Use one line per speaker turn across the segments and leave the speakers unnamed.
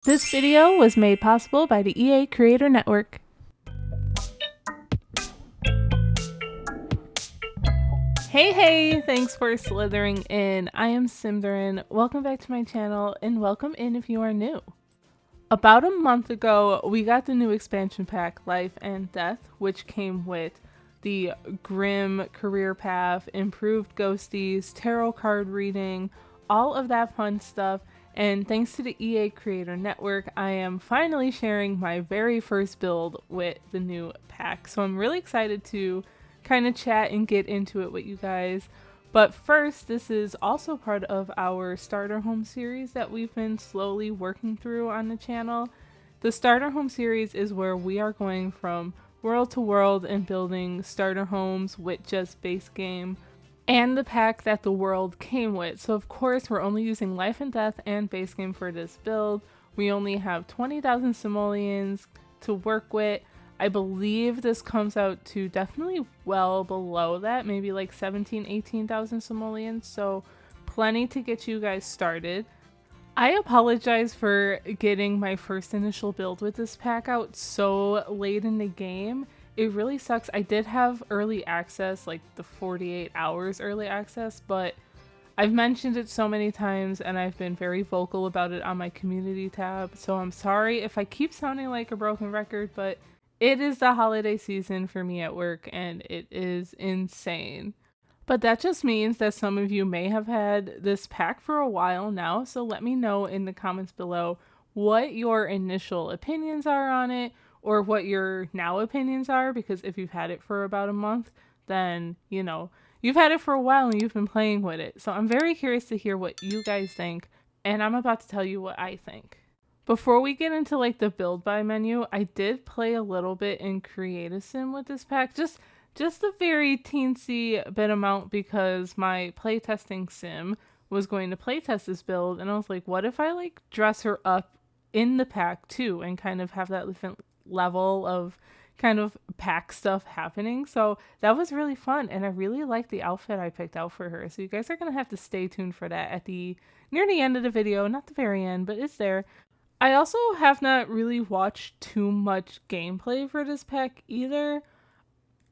This video was made possible by the EA Creator Network. Hey, thanks for slithering in. I am Symtherin. Welcome back to my channel and welcome in if you are new. About a month ago, we got the new expansion pack, Life and Death, which came with the Grim career path, improved ghosties, tarot card reading, all of that fun stuff. And thanks to the EA Creator Network, I am finally sharing my very first build with the new pack. So I'm really excited to kind of chat and get into it with you guys. But first, this is also part of our starter home series that we've been slowly working through on the channel. The starter home series is where we are going from world to world and building starter homes with just base game and the pack that the world came with. So of course we're only using Life and Death and base game for this build. We only have 20,000 simoleons to work with. I believe this comes out to definitely well below that, maybe like 18,000 simoleons, so plenty to get you guys started. I apologize for getting my first initial build with this pack out so late in the game. It really sucks. I did have early access, like the 48 hours early access, but I've mentioned it so many times and I've been very vocal about it on my community tab, so I'm sorry if I keep sounding like a broken record, but it is the holiday season for me at work and it is insane. But that just means that some of you may have had this pack for a while now, so let me know in the comments below what your initial opinions are on it or what your now opinions are, because if you've had it for about a month, then, you know, you've had it for a while and you've been playing with it. So I'm very curious to hear what you guys think, and I'm about to tell you what I think. Before we get into like the build by menu, I did play a little bit in Create a Sim with this pack, just a very teensy bit amount, because my playtesting sim was going to playtest this build and I was like, what if I like dress her up in the pack too and kind of have that different level of kind of pack stuff happening. So that was really fun and I really liked the outfit I picked out for her. So you guys are going to have to stay tuned for that at the near the end of the video, not the very end, but it's there. I also have not really watched too much gameplay for this pack either,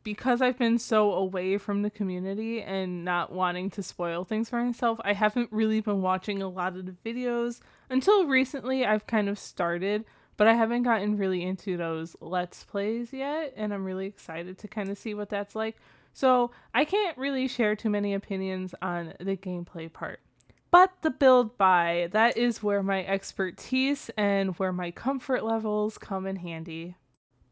because I've been so away from the community and not wanting to spoil things for myself. I haven't really been watching a lot of the videos. Until recently I've kind of started, but I haven't gotten really into those let's plays yet, and I'm really excited to kind of see what that's like. So I can't really share too many opinions on the gameplay part. But the build by, that is where my expertise and where my comfort levels come in handy.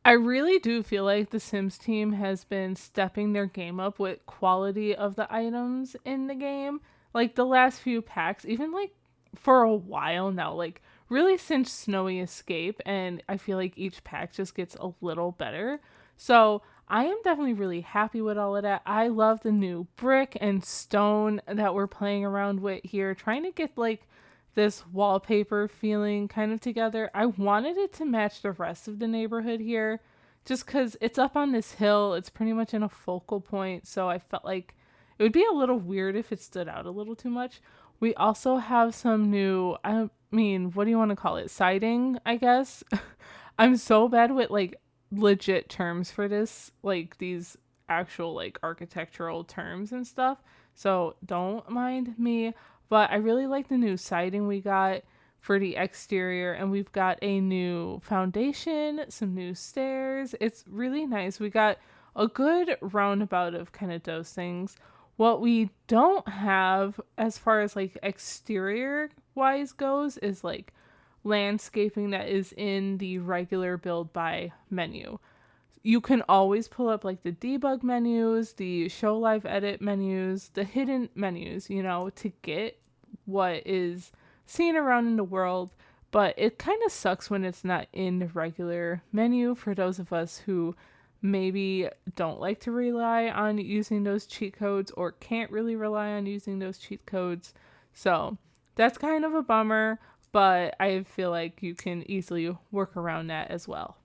I really do feel like the Sims team has been stepping their game up with quality of the items in the game. Like the last few packs, even like for a while now, like really since Snowy Escape, and I feel like each pack just gets a little better. So I am definitely really happy with all of that. I love the new brick and stone that we're playing around with here, trying to get like this wallpaper feeling kind of together. I wanted it to match the rest of the neighborhood here just because it's up on this hill. It's pretty much in a focal point, so I felt like it would be a little weird if it stood out a little too much. We also have some new, I mean, what do you want to call it? Siding, I guess. I'm so bad with like legit terms for this, like these actual like architectural terms and stuff. So don't mind me, but I really like the new siding we got for the exterior, and we've got a new foundation, some new stairs. It's really nice. We got a good roundabout of kind of those things. What we don't have as far as like exterior wise goes is like landscaping that is in the regular build by menu. You can always pull up like the debug menus, the show live edit menus, the hidden menus, you know, to get what is seen around in the world. But it kind of sucks when it's not in the regular menu for those of us who maybe don't like to rely on using those cheat codes or can't really rely on using those cheat codes. So that's kind of a bummer, but I feel like you can easily work around that as well.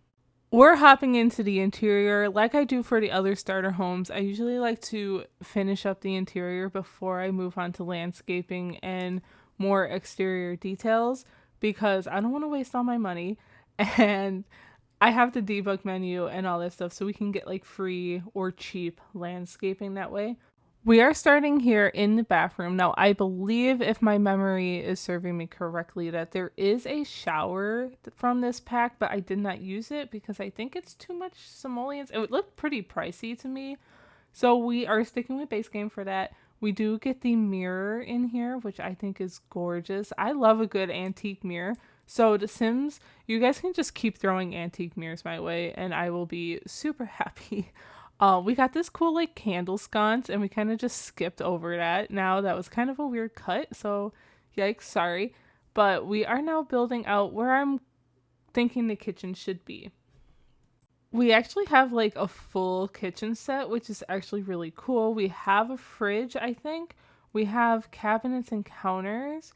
We're hopping into the interior. Like I do for the other starter homes, I usually like to finish up the interior before I move on to landscaping and more exterior details. because I don't want to waste all my money. And I have the debug menu and all that stuff so we can get like free or cheap landscaping that way. We are starting here in the bathroom. Now, I believe, if my memory is serving me correctly, that there is a shower from this pack, but I did not use it because I think it's too much simoleons. It would look pretty pricey to me. So we are sticking with base game for that. We do get the mirror in here, which I think is gorgeous. I love a good antique mirror. So The Sims, you guys can just keep throwing antique mirrors my way and I will be super happy. We got this cool like candle sconce and we kind of just skipped over that. Now that was kind of a weird cut, so yikes, sorry. But we are now building out where I'm thinking the kitchen should be. We actually have like a full kitchen set, which is actually really cool. We have a fridge, I think. We have cabinets and counters.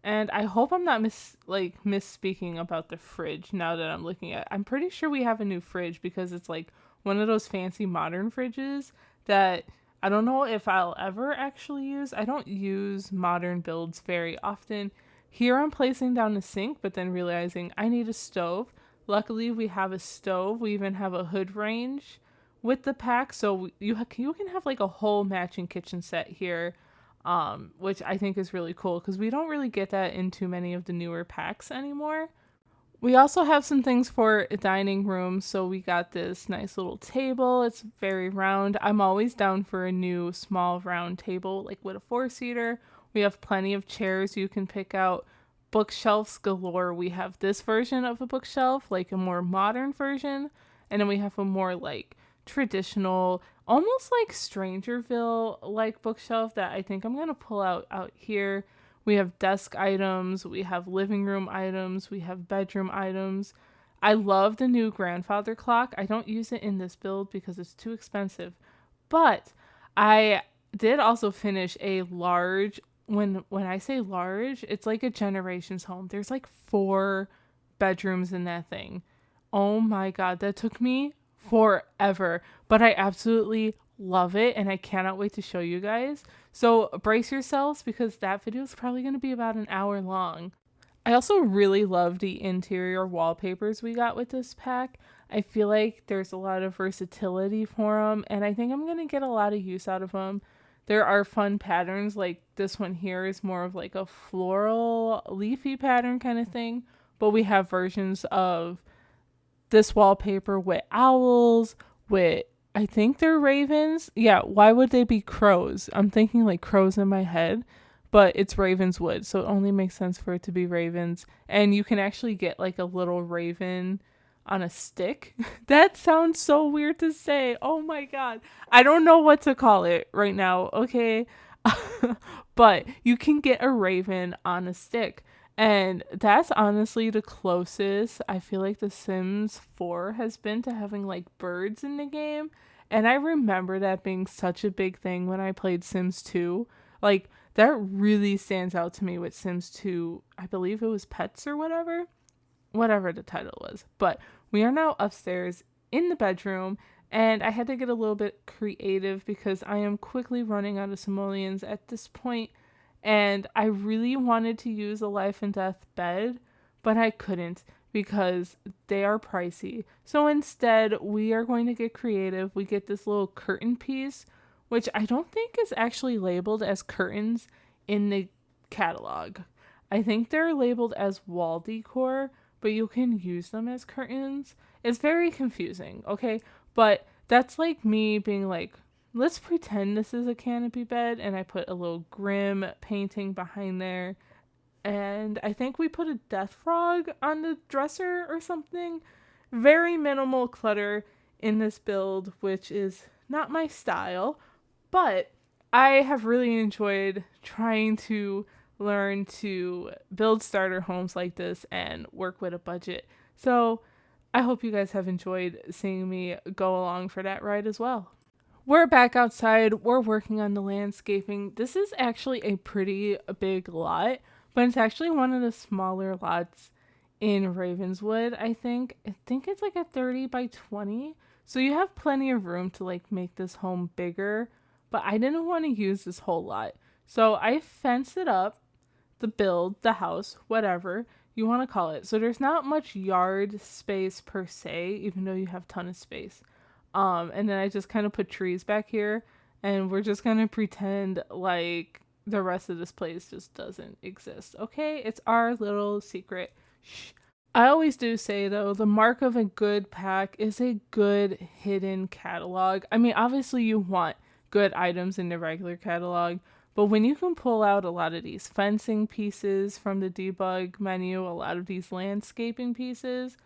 And I hope I'm not misspeaking about the fridge now that I'm looking at it. I'm pretty sure we have a new fridge because it's like one of those fancy modern fridges that I don't know if I'll ever actually use. I don't use modern builds very often. Here I'm placing down a sink, but then realizing I need a stove. Luckily, we have a stove. We even have a hood range with the pack, so you can have like a whole matching kitchen set here, which I think is really cool because we don't really get that in too many of the newer packs anymore. We also have some things for a dining room, so we got this nice little table. It's very round. I'm always down for a new small round table, like with a four-seater. We have plenty of chairs you can pick out. Bookshelves galore. We have this version of a bookshelf, like a more modern version, and then we have a more like traditional, almost like Strangerville like bookshelf that I think I'm gonna pull out here. We have desk items, we have living room items, we have bedroom items. I love the new grandfather clock. I don't use it in this build because it's too expensive, but I did also finish a large, when I say large, it's like a generations home. There's like 4 bedrooms in that thing. Oh my god, that took me forever, but I absolutely love it and I cannot wait to show you guys. So brace yourselves because that video is probably going to be about an hour long. I also really love the interior wallpapers we got with this pack. I feel like there's a lot of versatility for them and I think I'm going to get a lot of use out of them. There are fun patterns, like this one here is more of like a floral leafy pattern kind of thing, but we have versions of this wallpaper with owls, with, I think they're ravens. Yeah, why would they be crows? I'm thinking like crows in my head, but it's Ravenswood, so it only makes sense for it to be ravens. And you can actually get like a little raven on a stick. That sounds so weird to say. Oh my god. I don't know what to call it right now, okay? But you can get a raven on a stick. And that's honestly the closest I feel like The Sims 4 has been to having like birds in the game. And I remember that being such a big thing when I played Sims 2. Like, that really stands out to me with Sims 2. I believe it was Pets or whatever the title was. But we are now upstairs in the bedroom, and I had to get a little bit creative because I am quickly running out of simoleons at this point, and I really wanted to use a life and death bed, but I couldn't because they are pricey. So instead, we are going to get creative. We get this little curtain piece, which I don't think is actually labeled as curtains in the catalog. I think they're labeled as wall decor, but you can use them as curtains. It's very confusing, okay? But that's like me being like, let's pretend this is a canopy bed, and I put a little Grim painting behind there. And I think we put a death frog on the dresser or something. Very minimal clutter in this build, which is not my style, but I have really enjoyed trying to learn to build starter homes like this and work with a budget. So I hope you guys have enjoyed seeing me go along for that ride as well. We're back outside. We're working on the landscaping. This is actually a pretty big lot, but it's actually one of the smaller lots in Ravenswood, I think. I think it's like a 30 by 20. So you have plenty of room to like make this home bigger, but I didn't want to use this whole lot. So I fenced it up, the house, whatever, you want to call it. So there's not much yard space per se, even though you have a ton of space. And then I just kind of put trees back here, and we're just gonna pretend like the rest of this place just doesn't exist. Okay, it's our little secret. Shh. I always do say though, the mark of a good pack is a good hidden catalog. I mean, obviously you want good items in the regular catalog, but when you can pull out a lot of these fencing pieces from the debug menu, a lot of these landscaping pieces,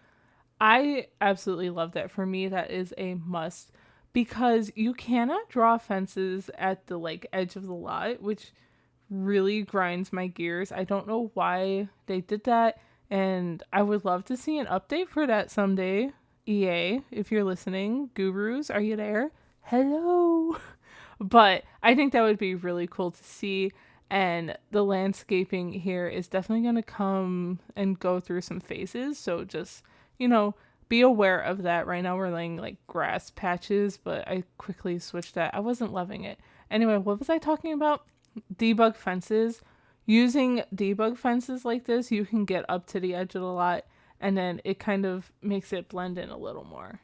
I absolutely love that. For me, that is a must because you cannot draw fences at the like edge of the lot, which really grinds my gears. I don't know why they did that, and I would love to see an update for that someday. EA, if you're listening, gurus, are you there? Hello. But I think that would be really cool to see. And the landscaping here is definitely going to come and go through some phases. So just, be aware of that. Right now we're laying like grass patches, but I quickly switched that. I wasn't loving it. Anyway, what was I talking about? Debug fences. Using debug fences like this, you can get up to the edge of the lot, and then it kind of makes it blend in a little more.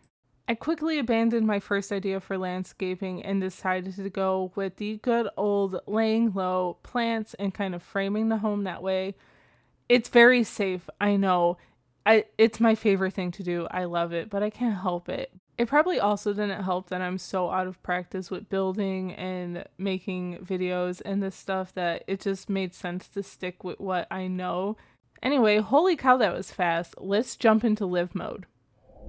I quickly abandoned my first idea for landscaping and decided to go with the good old laying low plants and kind of framing the home that way. It's very safe, I know. It's my favorite thing to do. I love it, but I can't help it. It probably also didn't help that I'm so out of practice with building and making videos and this stuff that it just made sense to stick with what I know. Anyway, holy cow, that was fast. Let's jump into live mode.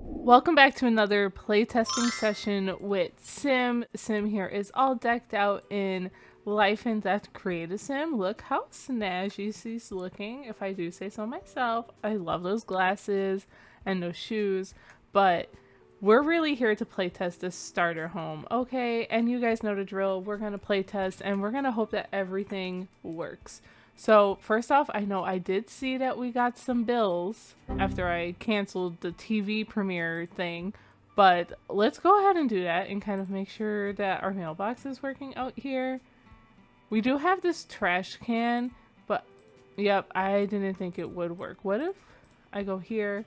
Welcome back to another playtesting session with Sim. Sim here is all decked out in Life and Death Create-A-Sim. Look how snazzy she's looking, if I do say so myself. I love those glasses and those shoes, but we're really here to playtest this starter home, okay? And you guys know the drill. We're going to playtest and we're going to hope that everything works. So first off, I know I did see that we got some bills after I canceled the TV premiere thing, but let's go ahead and do that and kind of make sure that our mailbox is working out here. We do have this trash can, but yep, I didn't think it would work. What if I go here?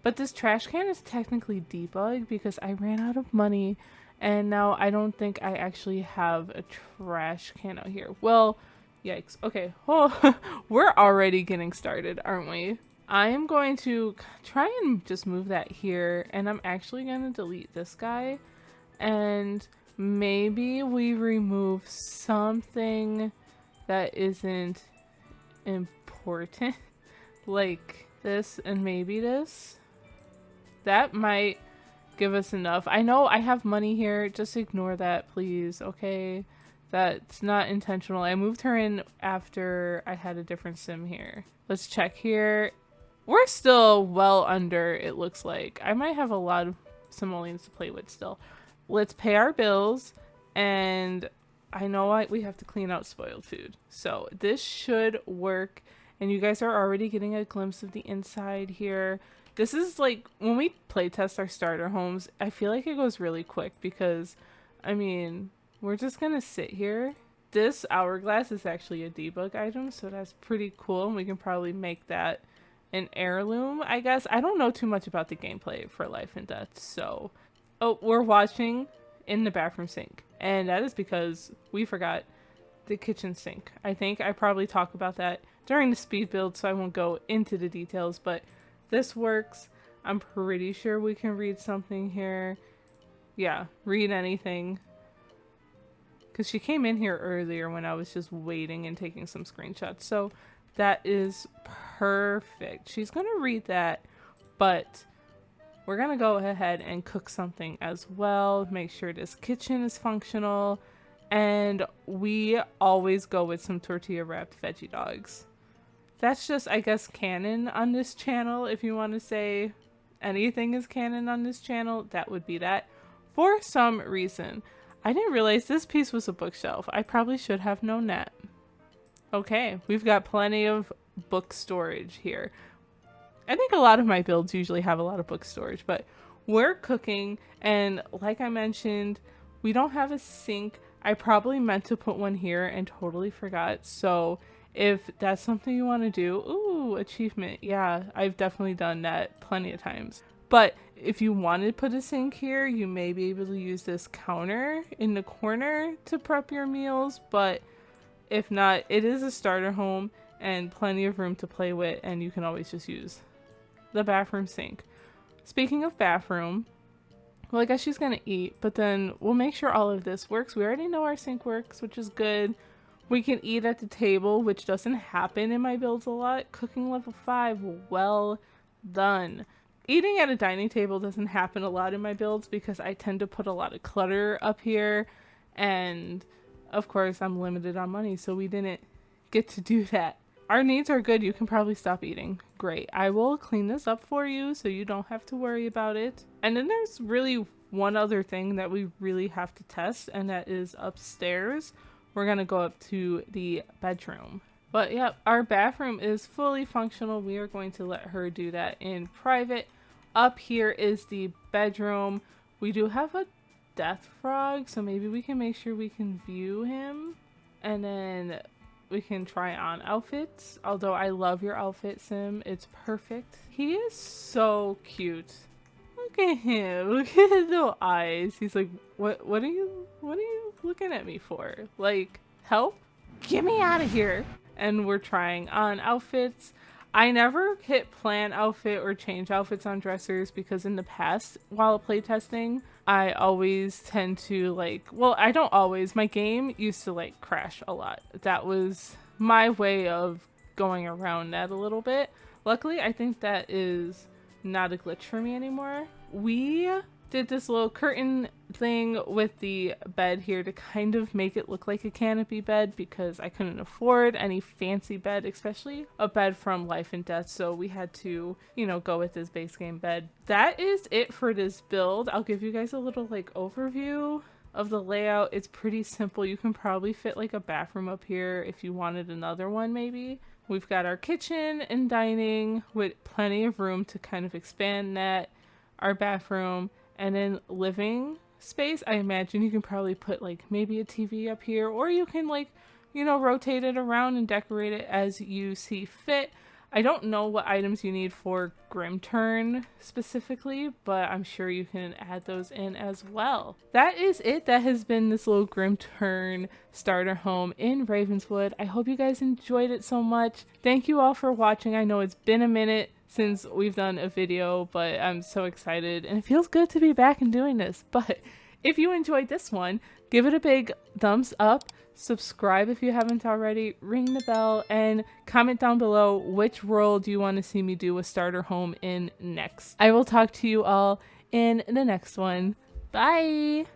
But this trash can is technically debugged because I ran out of money and now I don't think I actually have a trash can out here. Well, yikes. Okay. Oh, we're already getting started, aren't we? I am going to try and just move that here, and I'm actually going to delete this guy, and maybe we remove something that isn't important, like this and maybe this. That might give us enough. I know I have money here. Just ignore that, please, okay? That's not intentional. I moved her in after I had a different sim here. Let's check here. We're still well under, it looks like. I might have a lot of simoleons to play with still. Let's pay our bills, and I know we have to clean out spoiled food. So this should work, and you guys are already getting a glimpse of the inside here. This is like, when we playtest our starter homes, I feel like it goes really quick because, I mean, we're just gonna sit here. This hourglass is actually a debug item, so that's pretty cool, and we can probably make that an heirloom, I guess. I don't know too much about the gameplay for Life and Death, so... Oh, we're watching in the bathroom sink, and that is because we forgot the kitchen sink. I think I probably talk about that during the speed build, so I won't go into the details, but this works. I'm pretty sure we can read something here. Yeah, read anything. Because she came in here earlier when I was just waiting and taking some screenshots. So that is perfect. She's going to read that, but we're going to go ahead and cook something as well. Make sure this kitchen is functional. And we always go with some tortilla wrapped veggie dogs. That's just, I guess, canon on this channel. If you want to say anything is canon on this channel, that would be that. For some reason, I didn't realize this piece was a bookshelf. I probably should have known that. Okay, we've got plenty of book storage here. I think a lot of my builds usually have a lot of book storage, but we're cooking, and like I mentioned, we don't have a sink. I probably meant to put one here and totally forgot, so if that's something you want to do. Ooh, achievement. Yeah, I've definitely done that plenty of times. But if you want to put a sink here, you may be able to use this counter in the corner to prep your meals. But if not, it is a starter home and plenty of room to play with, and you can always just use the bathroom sink. Speaking of bathroom, well, I guess she's gonna eat, but then we'll make sure all of this works. We already know our sink works, which is good. We can eat at the table, which doesn't happen in my builds a lot. Cooking level 5, well done. Eating at a dining table doesn't happen a lot in my builds because I tend to put a lot of clutter up here, and of course I'm limited on money, so we didn't get to do that. Our needs are good. You can probably stop eating. Great. I will clean this up for you so you don't have to worry about it. And then there's really one other thing that we really have to test, and that is upstairs. We're going to go up to the bedroom. But yep, our bathroom is fully functional. We are going to let her do that in private. Up here is the bedroom. We do have a death frog, so maybe we can make sure we can view him. And then we can try on outfits. Although I love your outfit, Sim. It's perfect. He is so cute. Look at him. Look at his little eyes. He's like, what are you looking at me for? Like, help? Get me out of here. And we're trying on outfits. I never hit plan outfit or change outfits on dressers because in the past, while playtesting, I always tend to I don't always. My game used to crash a lot. That was my way of going around that a little bit. Luckily, I think that is not a glitch for me anymore. We did this little curtain thing with the bed here to kind of make it look like a canopy bed because I couldn't afford any fancy bed, especially a bed from Life and Death, so we had to, go with this base game bed. That is it for this build. I'll give you guys a little overview of the layout. It's pretty simple. You can probably fit a bathroom up here if you wanted another one maybe. We've got our kitchen and dining with plenty of room to kind of expand that, our bathroom, and then living space. I imagine you can probably put maybe a TV up here, or you can rotate it around and decorate it as you see fit. I don't know what items you need for Grimtern specifically, but I'm sure you can add those in as well. That is it. That has been this little Grimtern starter home in Ravenswood. I hope you guys enjoyed it so much. Thank you all for watching. I know it's been a minute since we've done a video, but I'm so excited and it feels good to be back and doing this. But if you enjoyed this one, give it a big thumbs up, subscribe if you haven't already, ring the bell, and comment down below which world do you want to see me do a starter home in next. I will talk to you all in the next one. Bye!